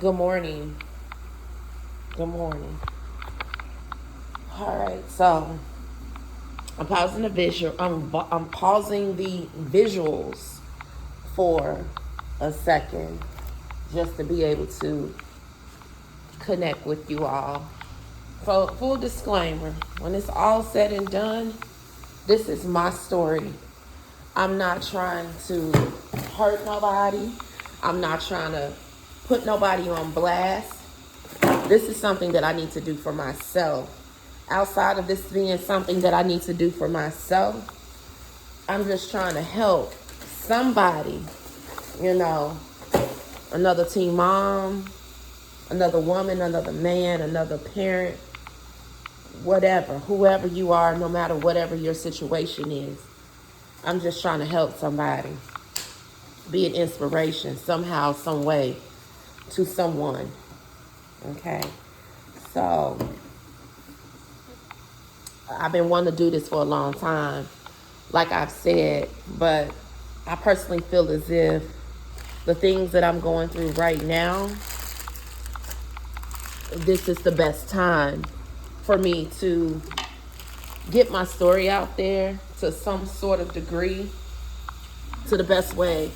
Good morning. Good morning. All right, so I'm pausing the visual. I'm pausing the visuals for a second, just to be able to connect with you all. So, full disclaimer: when it's all said and done, this is my story. I'm not trying to hurt nobody. I'm not trying to put nobody on blast. This is something that I need to do for myself. Outside of this being something that I need to do for myself, I'm just trying to help somebody, you know, another teen mom, another woman, another man, another parent, whatever, whoever you are, no matter whatever your situation is. I'm just trying to help somebody, be an inspiration somehow, some way to someone. Okay. So I've been wanting to do this for a long time, like I've said, but I personally feel as if the things that I'm going through right now, this is the best time for me to get my story out there to some sort of degree, to the best way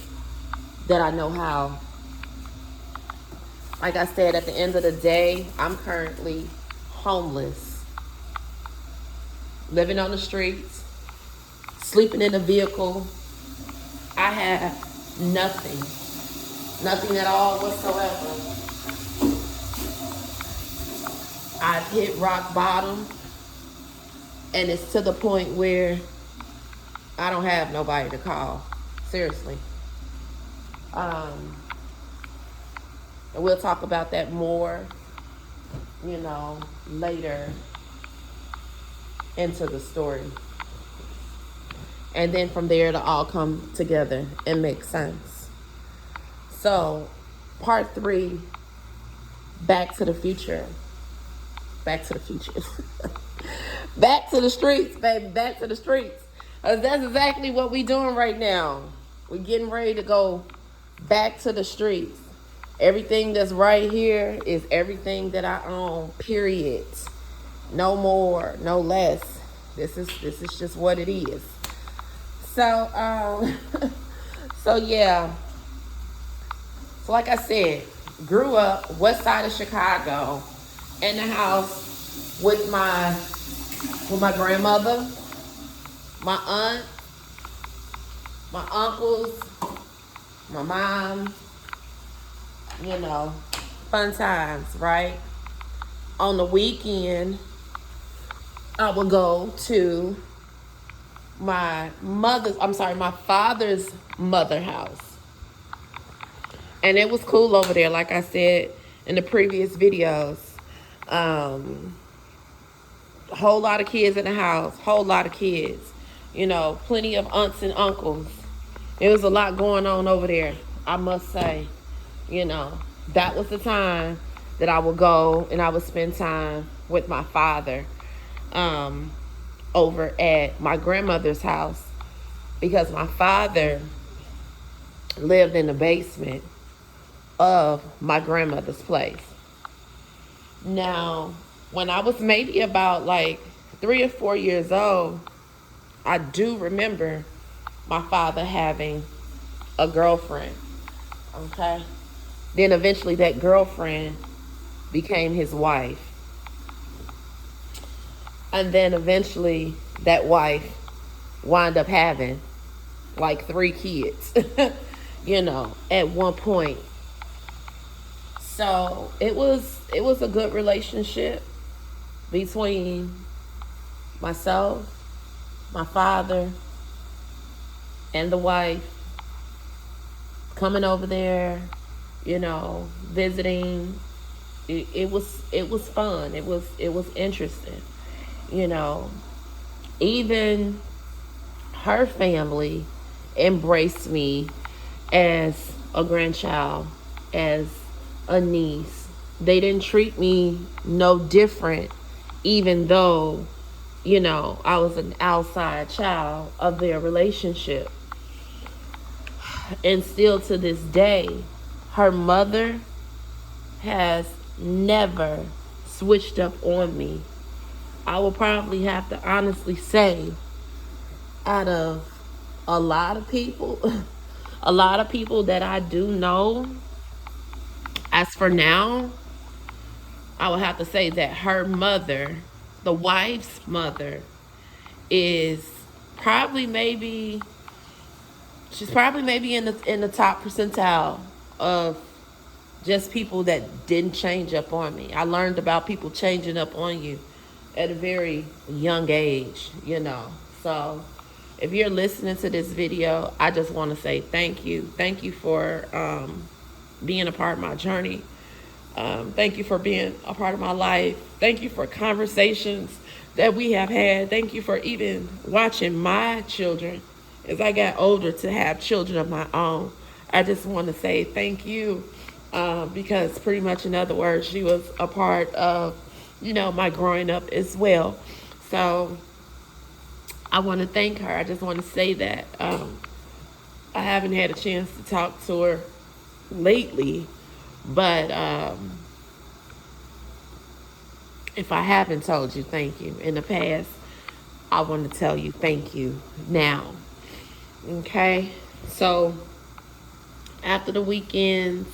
that I know how. Like I said, at the end of the day, I'm currently homeless, living on the streets, sleeping in a vehicle. I have nothing at all whatsoever. I've hit rock bottom, and it's to the point where I don't have nobody to call. Seriously. Um, and we'll talk about that more, later into the story. And then from there, it'll all come together and make sense. So, part 3, Back to the Future. Back to the future. Back to the streets, baby. Back to the streets. That's exactly what we doing right now. We're getting ready to go back to the streets. Everything that's right here is everything that I own, period. No more, no less. This is just what it is. So, so yeah. So like I said, grew up west side of Chicago, in the house with my grandmother, my aunt, my uncles, my mom, fun times, right? On the weekend, I would go to my father's mother house. And it was cool over there, like I said in the previous videos. Whole lot of kids in the house, whole lot of kids. Plenty of aunts and uncles. It was a lot going on over there, I must say. That was the time that I would go and I would spend time with my father over at my grandmother's house, because my father lived in the basement of my grandmother's place. Now, when I was maybe about like 3 or 4 years old, I do remember my father having a girlfriend. Okay? Then eventually that girlfriend became his wife. And then eventually that wife wound up having like 3 kids, at one point. So it was a good relationship between myself, my father, and the wife, coming over there, visiting. It was fun. It was interesting. Even her family embraced me as a grandchild, as a niece. They didn't treat me no different, even though, I was an outside child of their relationship. And still to this day, her mother has never switched up on me. I will probably have to honestly say, out of a lot of people, a lot of people that I do know, as for now, I would have to say that her mother, the wife's mother, is probably maybe she's probably maybe in the top percentile of just people that didn't change up on me. I learned about people changing up on you at a very young age, you know. So if you're listening to this video, I just want to say thank you. Thank you for being a part of my journey. Thank you for being a part of my life. Thank you for conversations that we have had. Thank you for even watching my children as I got older to have children of my own. I just want to say thank you because pretty much, in other words, she was a part of, my growing up as well. So I want to thank her. I just want to say that I haven't had a chance to talk to her lately, but if I haven't told you thank you in the past, I want to tell you thank you now. Okay? So after the weekends,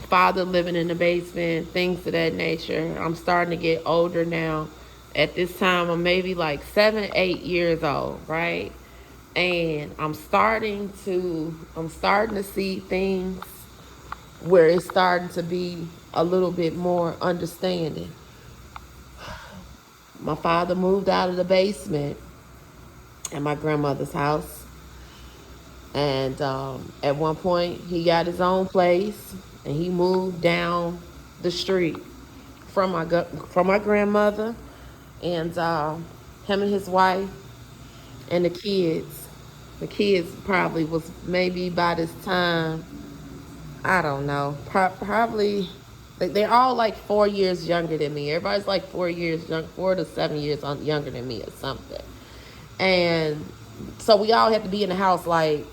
father living in the basement, things of that nature, I'm starting to get older now. At this time, I'm maybe like 7, 8 years old, right? And I'm starting to see things where it's starting to be a little bit more understanding. My father moved out of the basement at my grandmother's house. And at one point, he got his own place, and he moved down the street from my grandmother, and him and his wife and the kids. The kids probably was maybe by this time, I don't know, probably they're all like 4 years younger than me. Everybody's like 4 to 7 years younger than me or something. And so we all had to be in the house like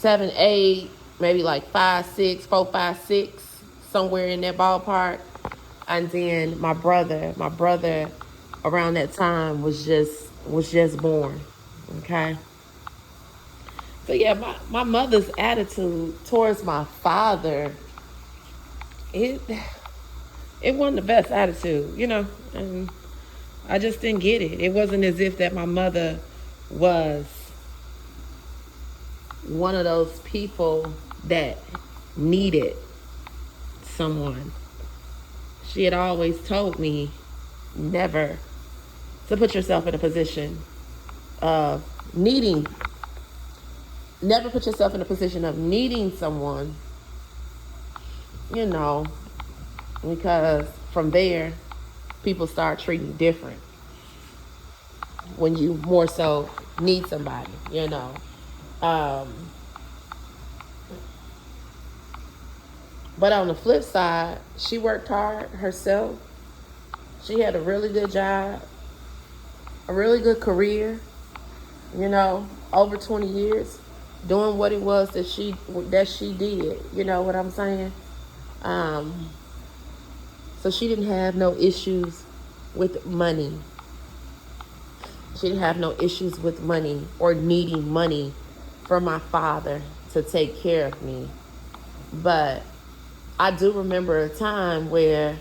7, 8, maybe like 5, 6, 4, 5, 6, somewhere in that ballpark. And then my brother around that time was just born. Okay. So yeah, my mother's attitude towards my father, it wasn't the best attitude, and I just didn't get it. It wasn't as if that my mother was one of those people that needed someone. She had always told me never to put yourself in a position of needing someone, because from there, people start treating you different when you more so need somebody, But on the flip side, she worked hard herself. She had a really good job, a really good career, over 20 years doing what it was that she did. You know what I'm saying? So she didn't have no issues with money. She didn't have no issues with money or needing money from my father to take care of me. But I do remember a time where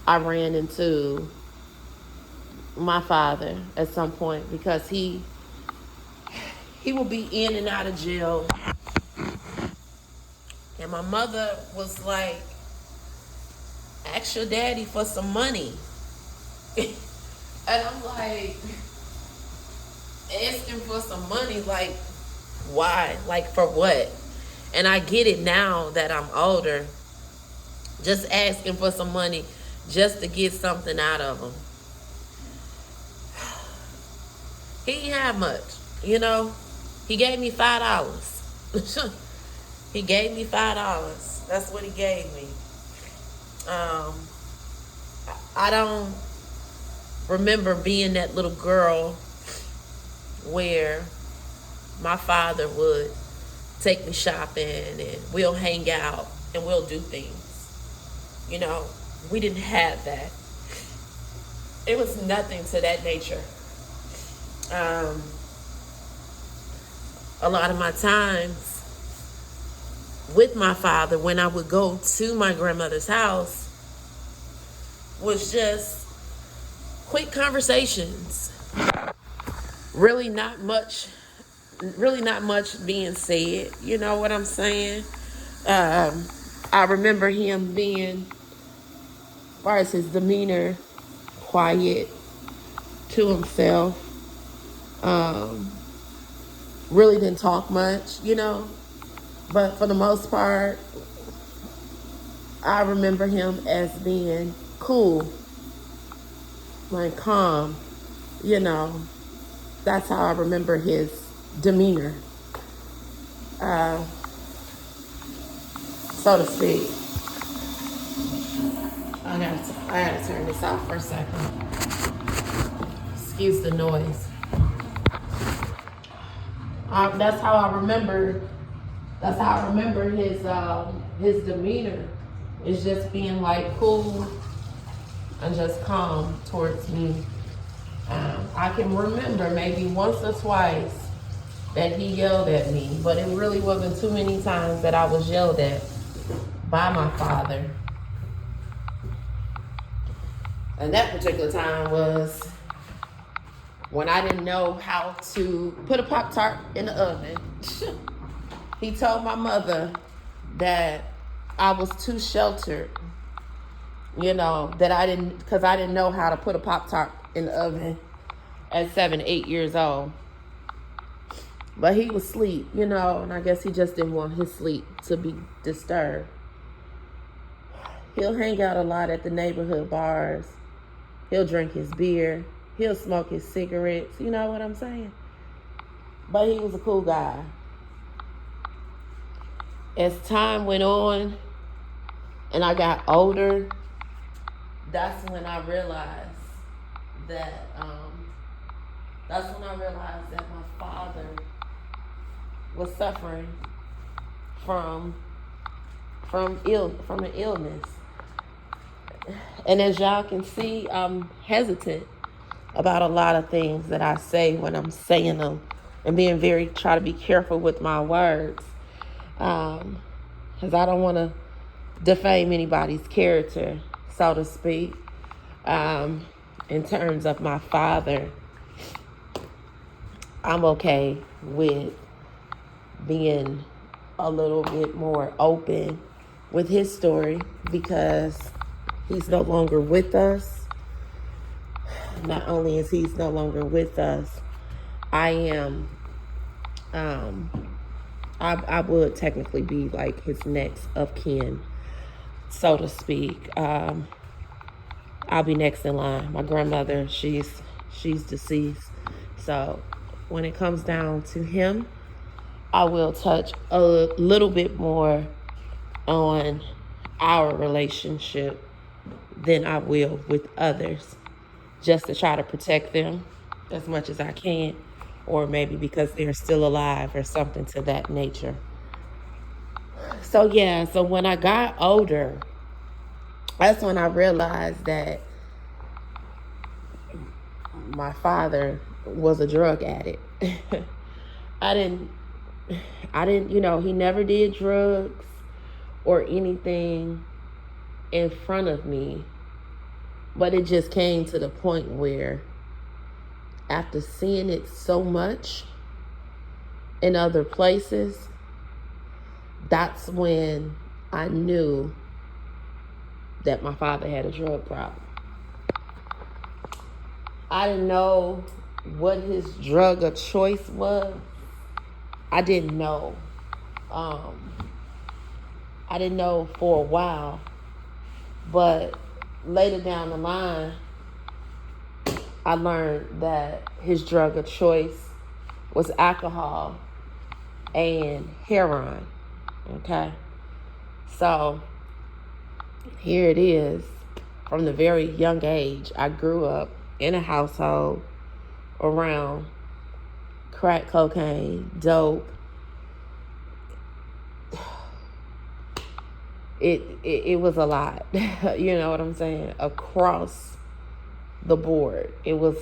I ran into my father at some point because he would be in and out of jail. And my mother was like, ask your daddy for some money. And I'm like, asking for some money, like, why? Like, for what? And I get it now that I'm older. Just asking for some money just to get something out of him. He didn't have much, He gave me $5. He gave me $5. That's what he gave me. I don't remember being that little girl where my father would take me shopping, and we'll hang out and we'll do things. You know, we didn't have that. It was nothing to that nature. A lot of my times with my father, when I would go to my grandmother's house, was just quick conversations. Really not much being said. You know what I'm saying? I remember him being, as far as his demeanor, quiet to himself. Really didn't talk much, you know. But for the most part, I remember him as being cool, like calm, you know. That's how I remember his demeanor, so to speak. I gotta turn this off for a second. Excuse the noise. That's how I remember. That's how I remember his demeanor. Is just being like cool and just calm towards me. I can remember maybe once or twice that he yelled at me, but it really wasn't too many times that I was yelled at by my father. And that particular time was when I didn't know how to put a Pop-Tart in the oven. He told my mother that I was too sheltered, you know, because I didn't know how to put a Pop-Tart in the oven at 7, 8 years old. But he was asleep, you know, and I guess he just didn't want his sleep to be disturbed. He'll hang out a lot at the neighborhood bars. He'll drink his beer. He'll smoke his cigarettes. You know what I'm saying? But he was a cool guy. As time went on and I got older, that's when I realized that my father was suffering from an illness. And as y'all can see, I'm hesitant about a lot of things that I say when I'm saying them, and try to be careful with my words, because I don't want to defame anybody's character, so to speak. In terms of my father, I'm okay with being a little bit more open with his story because he's no longer with us. Not only is he's no longer with us, I am, I would technically be like his next of kin, so to speak. I'll be next in line. My grandmother, she's deceased. So when it comes down to him, I will touch a little bit more on our relationship than I will with others, just to try to protect them as much as I can, or maybe because they're still alive or something to that nature. So when I got older, that's when I realized that my father was a drug addict. I didn't, he never did drugs or anything in front of me, but it just came to the point where after seeing it so much in other places, that's when I knew that my father had a drug problem. I didn't know what his drug of choice was. I didn't know. I didn't know for a while, but later down the line, I learned that his drug of choice was alcohol and heroin. Okay? So here it is. From the very young age, I grew up in a household around crack cocaine, dope, it was a lot. You know what I'm saying? Across the board, it was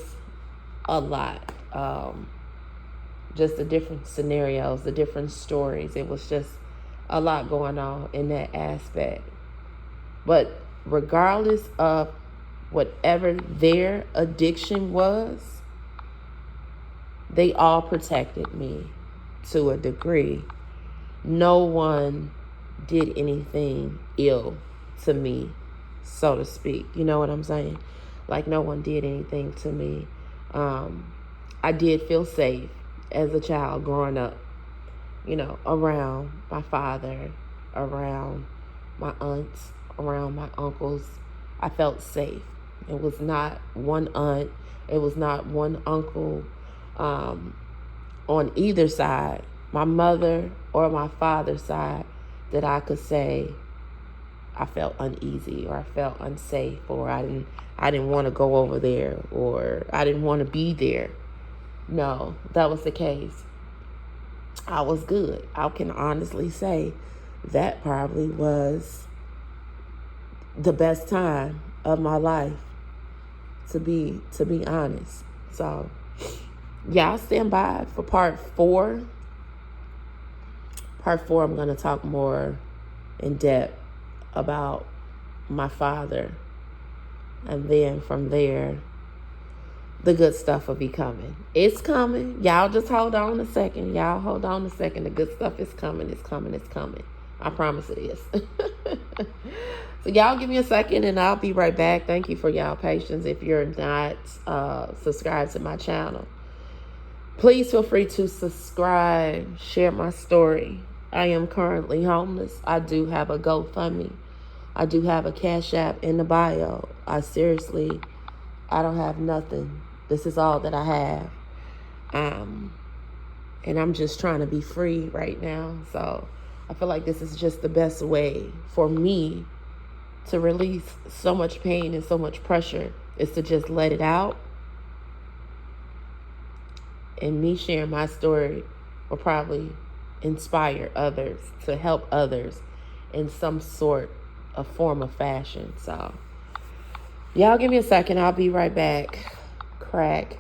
a lot. Just the different scenarios, the different stories. It was just a lot going on in that aspect. But regardless of whatever their addiction was, they all protected me to a degree. No one did anything ill to me, so to speak. You know what I'm saying? Like, no one did anything to me. I did feel safe as a child growing up, you know, around my father, around my aunts, around my uncles. I felt safe. It was not one aunt, it was not one uncle on either side, my mother or my father's side, that I could say I felt uneasy or I felt unsafe or I didn't want to go over there or I didn't want to be there. No, that was the case. I was good. I can honestly say that probably was the best time of my life, to be honest. So y'all stand by for part 4. Part 4, I'm going to talk more in depth about my father. And then from there, the good stuff will be coming. It's coming. Y'all just hold on a second. Y'all hold on a second. The good stuff is coming. It's coming. It's coming. I promise it is. So y'all give me a second and I'll be right back. Thank you for y'all patience. If you're not subscribed to my channel, please feel free to subscribe, share my story. I am currently homeless. I do have a GoFundMe. I do have a Cash App in the bio. I don't have nothing. This is all that I have. And I'm just trying to be free right now. So I feel like this is just the best way for me to release so much pain and so much pressure, is to just let it out. And me sharing my story will probably inspire others, to help others in some sort of form of fashion. So y'all give me a second. I'll be right back. Crack.